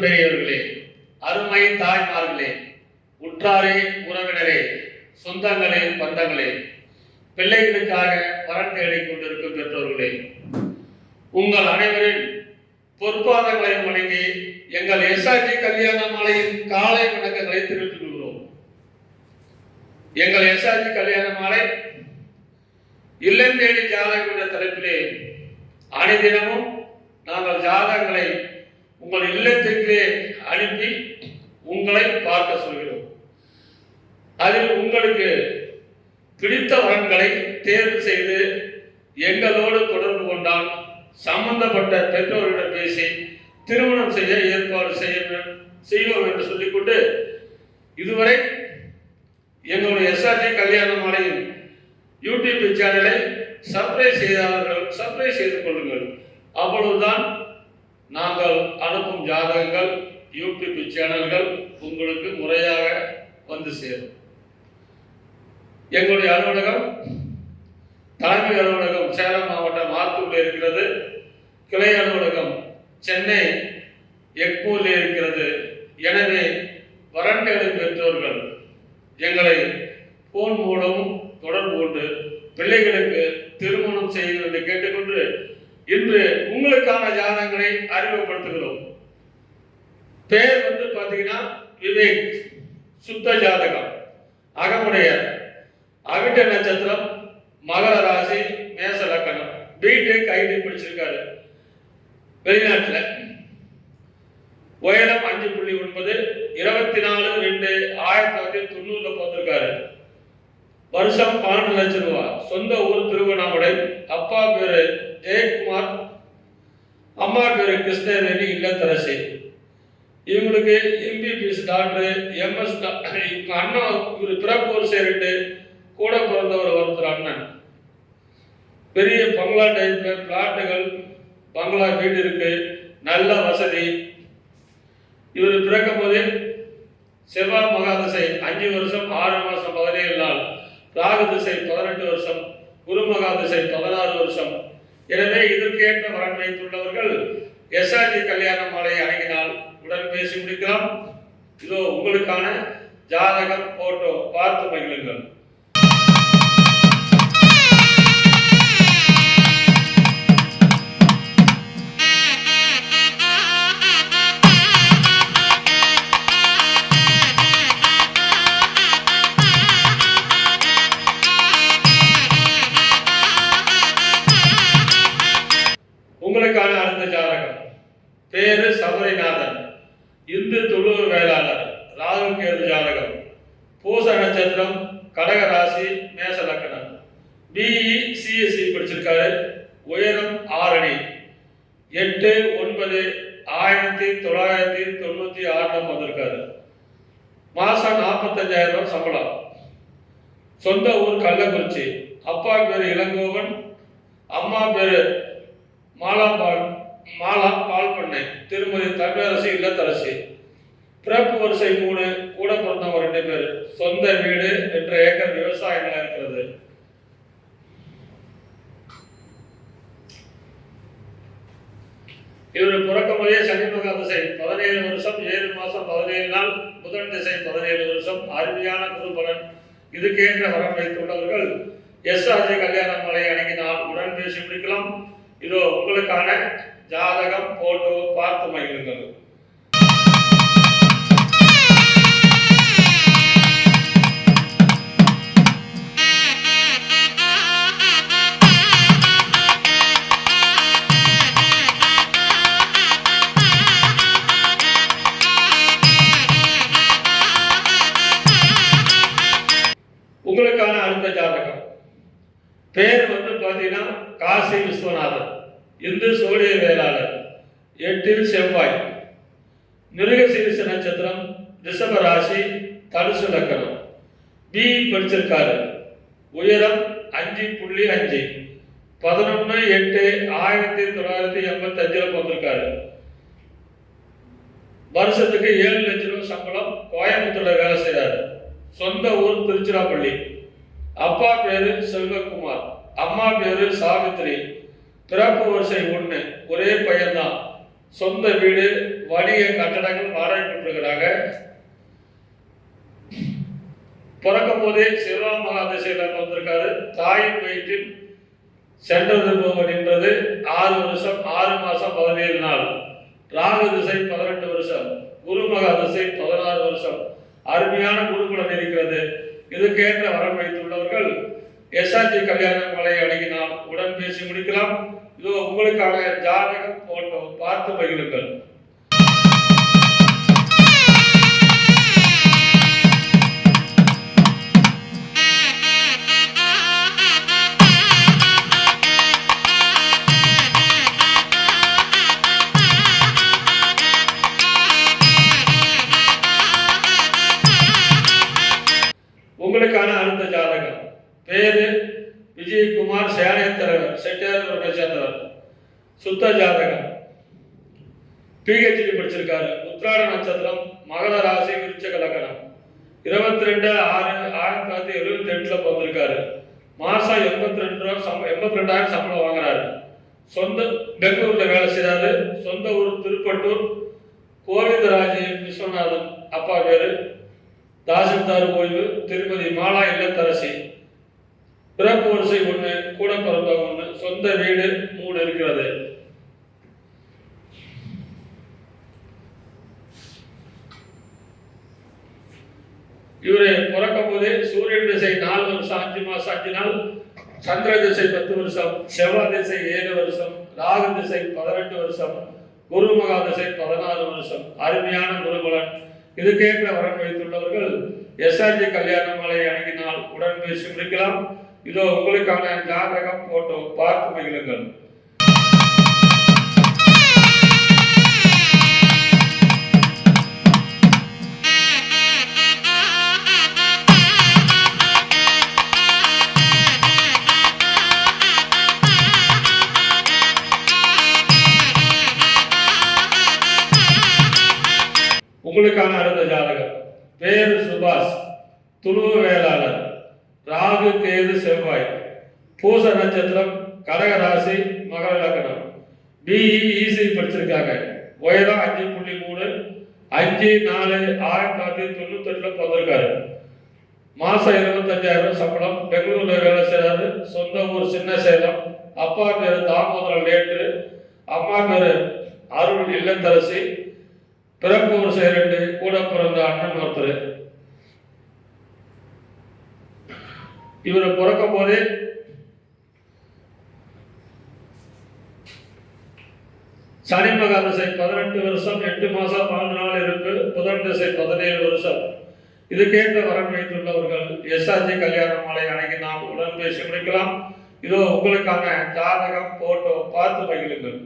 பெரியவர்களே, அருமை தாய்மார்களே, உற்றாரே, உறவினரே, சொந்தங்களே, பந்தங்களே, பிள்ளைகளுக்காக வரன் தேடிக் கொண்டிருக்கும் பெற்றோர்களே, உங்கள் அனைவரின் பொற்பாதங்களை வணங்கி எங்கள் எஸ்ஆர்ஜி கல்யாண மாலையின் காலை வணக்கங்களை தெரிவித்துக் கொள்கிறோம். எங்கள் எஸ்ஆர்ஜி கல்யாண மாலை இல்லம் தேடி ஜாதகம் என்ற தலைப்பிலே அனைதினமும் நாங்கள் ஜாதகங்களை உங்கள் இல்லத்திற்கே அனுப்பி உங்களை பார்க்க சொல்கிறோம். அதில் உங்களுக்கு பிடித்த வரன்களை தேர்வு செய்து எங்களோடு தொடர்பு கொண்டால் சம்பந்தப்பட்ட பெற்றோரிடம் பேசி திருமணம் செய்ய ஏற்பாடு செய்வோம் என்று சொல்லிக்கொண்டு, இதுவரை எங்களுடைய எஸ்ஆர்ஜி கல்யாண மாலையின் யூடியூப் சேனலை சப்ஸ்கிரைப் செய்து கொள்ளுங்கள். அப்பொழுதுதான் நாங்கள் அனுப்பும் ஜாதகங்கள் யூடியூப் சேனல்கள் உங்களுக்கு முறையாக வந்து சேரும். எங்களுடைய அலுவலகம் தலைமை அலுவலகம் சேலம் மாவட்டம் ஆத்தூரில் இருக்கிறது. கிளை அலுவலகம் சென்னை எக்மூரில் இருக்கிறது. எனவே வரன் தேடும் பெற்றோர்கள் எங்களை போன் மூலமும் தொடர்பு கொண்டு பிள்ளைகளுக்கு திருமணம் செய்ய என்று கேட்டுக்கொண்டு இன்று உங்களுக்கான ஜாதகங்களை அறிமுகப்படுத்துகிறோம். பெயர் பார்த்தீங்கன்னா விவேக், சுத்த ஜாதகம், அகமுடையர், அவிட்ட நட்சத்திரம், மகர ராசி, மேச லக்கணம், பிடெக் ஐடி படிச்சிருக்காரு வெளிநாட்டில். உயரம் 5.9, 24/2/1990 பிறந்திருக்காரு. வருஷம் 12 லட்சம் ரூபாய். சொந்த ஊர் திருவண்ணாமலை. அப்பா பேரு ஜெயக்குமார், அம்மா பேரு கிருஷ்ணவேணி இல்லத்தரசி. இவங்களுக்கு எம்பிபிஎஸ் டாக்டர், எம்எஸ் அண்ணா. இவர் பிறப்பூர் சேரிட்டு கூட பிறந்தவர் ஒருத்தர் அண்ணன். பெரிய பங்களா டைப்ல பிளாட்டுகள், பங்களா வீடு இருக்கு, நல்ல வசதி. இவர் பிறக்கும் போதே செவ்வாய் மகாதிசை 5 வருஷம் 6 மாசம் 17 நாள், ராகு திசை 18 வருஷம், குரு மகாதிசை 16 வருஷம். எனவே இதற்கு ஏற்ற வரன் வைத்துள்ளவர்கள் எஸ்ஆர்ஜி கல்யாண மாலை அணுகினால் உடன் பேசி முடிக்கலாம். இதோ உங்களுக்கான ஜாதகம் போட்டோ பார்த்து மகிழுங்கள். உங்களுக்கான அடுத்த ஜாதகம். பேரு சபரிநாதன், இந்து துளு வேளாளர், ராகு கேது ஜாதகம், பூச நட்சத்திரம், கடக ராசி, மேச லக்கணம், பிஇ சிஎஸ்சி படிச்சிருக்காரு. உயரம் 6 அடி. 8/9/1996 வந்திருக்காரு. மாசம் 45,000 ரூபாய் சம்பளம். சொந்த ஊர் கள்ளக்குறிச்சி. அப்பா பேரு இளங்கோவன், அம்மா பேரு மாலா பால் பண்ணை, திருமதி தமிழரசி இல்லத்தரசி. பிறப்பு வரிசை 3, கூட பிறந்தவங்க 2 பேர். சொந்த வீடு, 2 ஏக்கர் விவசாய நிலம் இருக்கிறது. இவர் பிறக்கும் போதே சனி மகாதிசை 17 வருஷம் 7 மாசம் 17 நாள், புதன் திசை 17 வருஷம். அருமையான குரு பலன். இதுக்கேற்ற வரம் வைத்துள்ளவர்கள் எஸ்ஆர்ஜி கல்யாண மாலை அணுகினால் உடன் பேசி முடிக்கலாம். இதோ உங்களுக்கான ஜாதகம் போட்டோ பார்த்து மகிழுங்கள். உங்களுக்கான அடுத்த ஜாதகம். பேர் பார்த்தீங்கன்னா காசி விஸ்வநாதன், இந்து சோழிய வேளாளர், 8 செவ்வாய், மிருகசீரிஷ நட்சத்திரம், ரிஷப ராசி, தனுசு லக்கணம், பிஇ படிச்சிருக்காரு. உயரம் 5.5, 11/8/1985 வந்திருக்காரு. வருஷத்துக்கு 7 லட்சம் ரூபாய் சம்பளம். கோயம்புத்தூர்ல வேலை செய்யறாரு. சொந்த ஊர் திருச்சிராப்பள்ளி. அப்பா பேரு செல்வகுமார், அம்மா பேரு சாவித்ரி. பிறப்பு வரிசை 1, ஒரே பையன்தான். சொந்த வீடு, வணிக கட்டடங்கள் வாடகை பெற்றிருக்கிறாங்க. பிறக்கும் போதே சிவராம் மகாதிசையில் வந்திருக்காரு. தாயின் வயிற்றில் சென்றது போக நின்றது 6 வருஷம் 6 மாசம் 17 நாள். ராகு திசை 18 வருஷம், குரு மகா திசை 16 வருஷம். அருமையான குருகுலம் இருக்கிறது. இதுக்கேற்ற வரம் வைத்துள்ளவர்கள் எஸ்ஆர்ஜி கல்யாண மலை அணுகினால் உடன் பேசி முடிக்கலாம். இது உங்களுக்கான ஜாதகம் போட்டோ பார்த்து மகிழுங்கள். உங்களுக்கான அடுத்த ஜாதகம். பேரு விஜயகுமார், சேனையத்தலைவர், செட்டியார் சேர்ந்தவர். சுத்த ஜாதகம். பிஹெச்டி படிச்சிருக்காரு. உத்திராட நட்சத்திரம், மகர ராசி, விருச்சிக லக்னம். 22/6/1978 பிறந்திருக்காரு. மாசம் 82,000 சம்பளம் வாங்குறாரு. சொந்த பெங்களூர்ல வேலை செய்யறாரு. சொந்த ஊர் திருப்பட்டூர். கோவிந்தராஜ் விஸ்வநாதன் அப்பா பேரு. தாசில்தார் ஓய்வு. திருமதி மாலா இல்லத்தரசி. பிறப்பு வரிசை 1, கூட பிறந்த 1, சொந்த வீடு 3 இருக்கிறது. இவரு பிறக்கும் போதே சூரியன் திசை 4 வருஷம் 5 மாசம் 5 நாள், சந்திர திசை 10 வருஷம், செவ்வாய் திசை 7 வருஷம், ராகு திசை 18 வருஷம், குரு மகா திசை 16 வருஷம். அருமையான குருபலன். இதுக்கேற்ற வரன் வைத்துள்ளவர்கள் எஸ்ஆர்ஜி கல்யாண மலை அணுகினால் உடன் பேசி முடிக்கலாம். இதோ உங்களுக்கான ஜாதகம் போட்டோ பார்த்து மகிழுங்கள். உங்களுக்கான அடுத்த ஜாதகம். பேரு சுபாஷ், துளுவ வேளாளர், ராகு கேது செவ்வாய், பூச நட்சத்திரம், கடக ராசி, மகர லக்னம். பிஇசி படிச்சிருக்காங்க. உயரம் 5.3, 5/4/1998 பிறந்திருக்காரு. மாசம் 25,000 சம்பளம். பெங்களூர்ல வேலை செய்யறாரு. சொந்த ஊர் சின்ன சேலம். அப்பா பேரு தாமோதரன் லேட்டு, அம்மா பேரு அருள் இல்லத்தரசி. பிறப்பு வரிசை 2, கூட பிறந்த அண்ணன் ஒருத்தர். இவரை பிறக்கும் போதே சனி மகா திசை 18 வருஷம் 8 மாசம் 14 நாள் இருப்பு. புதன் திசை 17 வருஷம். இதுக்கேற்ற வரன் வைத்துள்ளவர்கள் எஸ்ஆர்ஜி கல்யாண மலை அணுகினால் உடன் பேசி முடிக்கலாம். இதோ உங்களுக்கான ஜாதகம் போட்டோ பார்த்து மகிழுங்கள்.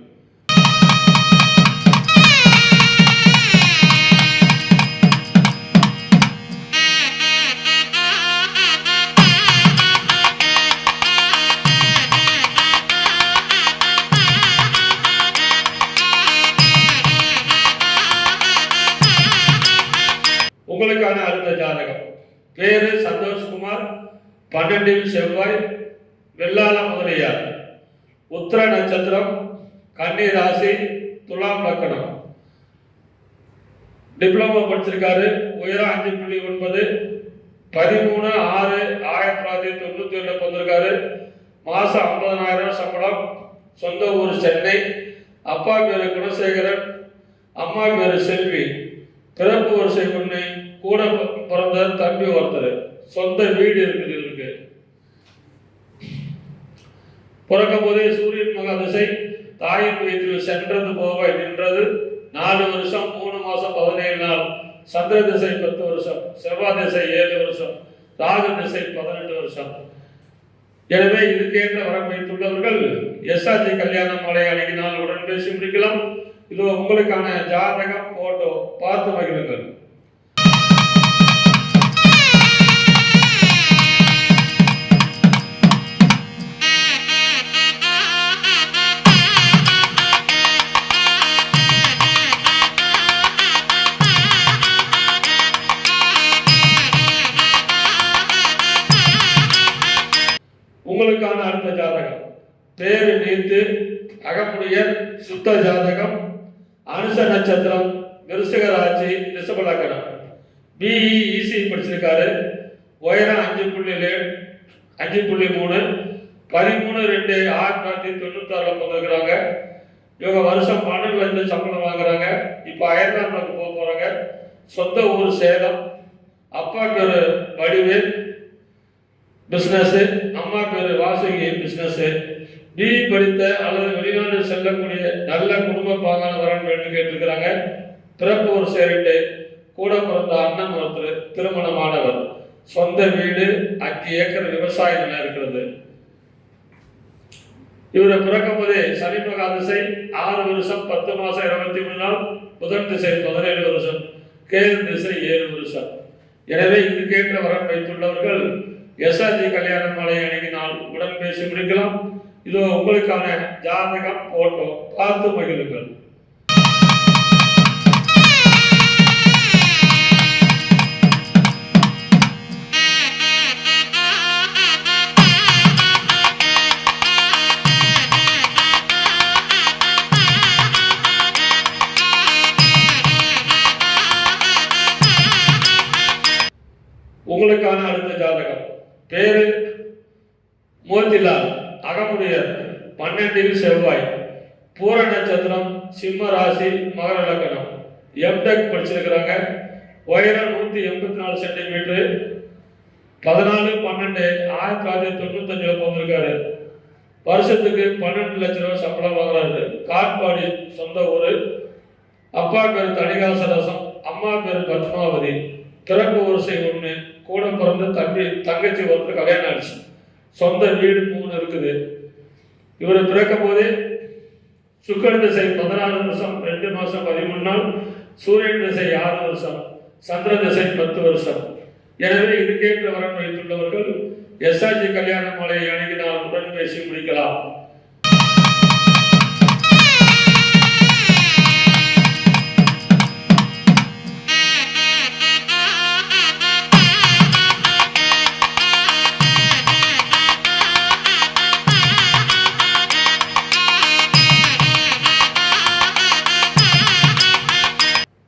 உங்களுக்கான அடுத்த ஜாதகம். பேரு சந்தோஷ்குமார், 12 செவ்வாய், வெள்ளாள முதலியார், உத்திர நட்சத்திரம், கன்னி ராசி, துலாம் லக்னம். டிப்ளமோ படிச்சிருக்காரு. உயரம் 5.9, 13/6/1997 பிறந்திருக்காரு. மாசம் 50,000 சம்பளம். சொந்த ஊர் சென்னை. அப்பா பேரு குணசேகரன், அம்மா பேரு செல்வி. பிறப்பு வரிசை 1, கூட பிறந்த தம்பி ஒருத்தர். சொந்த வீடு இருக்கு. பிறக்கும் போதே சூரியன் மகா திசை தாயின் வயிற்றில் சென்றது போக நின்றது 4 வருஷம் 3 மாசம் 17 நாள். சந்திர திசை 10 வருஷம், செவ்வாய் திசை 7 வருஷம், ராகு திசை 18 வருஷம். எனவே இதுக்கேற்ற வரம் வைத்துள்ளவர்கள் எஸ்ஆர்ஜி கல்யாண மலை அணுகினால் உடன் பேசி முடிக்கலாம். இதோ உங்களுக்கான ஜாதகம் போட்டோ பார்த்து மகிழுங்கள். உங்களுக்கான அடுத்த ஜாதகம். பேரு நீத்து, அகமுடியர், சுத்த ஜாதகம், அனுச நட்சத்திரம், விருச்சிக ராசி, ரிஷப லக்னம். பிஇ இசி படிச்சிருக்காரு. உயரம் 5.3, 13/2/1996 பிறந்திருக்கிறாங்க. இவங்க வருஷம் 12 லட்சம் சம்பளம் வாங்குறாங்க. இப்போ அயர்லாந்துக்கு போக போறாங்க. சொந்த ஊர் சேலம். அப்பா பேரு வடிவேல், பிசினஸ். அம்மா பேரு வாசுகி, பிசினஸ். பி படித்த அல்லது வெளிநாடு செல்லக்கூடிய நல்ல குடும்ப பாங்கான வரன் வேண்டும் கேட்டிருக்கிறாங்க. பிறப்பு ஒரு சேரிட்டு, கூட பிறந்த அண்ணன் ஒருத்தர், திருமணமானவர், சொந்த வீடு, 5 ஏக்கர் விவசாய நிலம் இருக்கிறது. இவரை பிறக்கும் போதே சனி மகாதிசை 6 வருஷம் 10 மாசம் 23 நாள், புதன் திசை 17 வருஷம், கேது திசை 7 வருஷம். எனவே இதுக்கேற்ற வரன் வைத்துள்ளவர்கள் எஸ்ஆர்ஜி கல்யாண மாலை அணுகினால் உடன் பேசி முடிக்கலாம். இதோ உங்களுக்கான ஜாதகம் போட்டோ, பார்த்து மகிழுங்கள். உங்களுக்கான அடுத்த ஜாதகம். பேரு மோதிலால், அகமுடையர், 12 செவ்வாய், பூர நட்சத்திரம், சிம்ம ராசி, மகர லக்னம். எம்டெக் படிச்சிருக்கிறாங்க. உயரம் 184 சென்டிமீட்டர். 14/12/1995 பிறந்திருக்காரு. வருஷத்துக்கு 12 லட்சம் ரூபாய் சம்பளம் வாங்குறாரு. காட்பாடி சொந்த ஊரு. அப்பா பேர் தணிகாசரசம், அம்மா பேர் பத்மாவதி. பிறப்பு வரிசை 1, கூட பிறந்த தங்கச்சி ஒருத்தர் கல்யாணம் ஆயிடுச்சு. சொந்த வீடு 3 இருக்குது. இவர் பிறக்கும் போதே சுக்கர திசை 14 வருஷம் 2 மாசம் 13 நாள், சூரியன் திசை 6 வருஷம், சந்திர திசை 10 வருஷம். எனவே இதுக்கேற்ற வரன் வைத்துள்ளவர்கள் எஸ்ஆர்ஜி கல்யாண மாலையை அணுகினால் உடன் பேசி முடிக்கலாம்.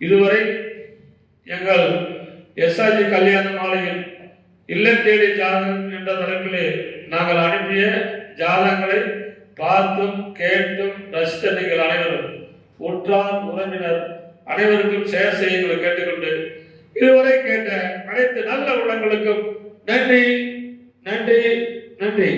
இதுவரை எங்கள் எஸ்ஆர்ஜி கல்யாண மாலையில் இல்லம் தேடி ஜாதகம் என்ற தலைப்பிலே நாங்கள் அனுப்பிய ஜாதகங்களை பார்த்தும் கேட்டும் ரசித்த நீங்கள் அனைவரும், உற்றார் உறவினர் அனைவருக்கும் ஷேர் செய்யுங்கள் கேட்டுக்கொண்டு, இதுவரை கேட்ட அனைத்து நல்ல உள்ளங்களுக்கும் நன்றி, நன்றி, நன்றி.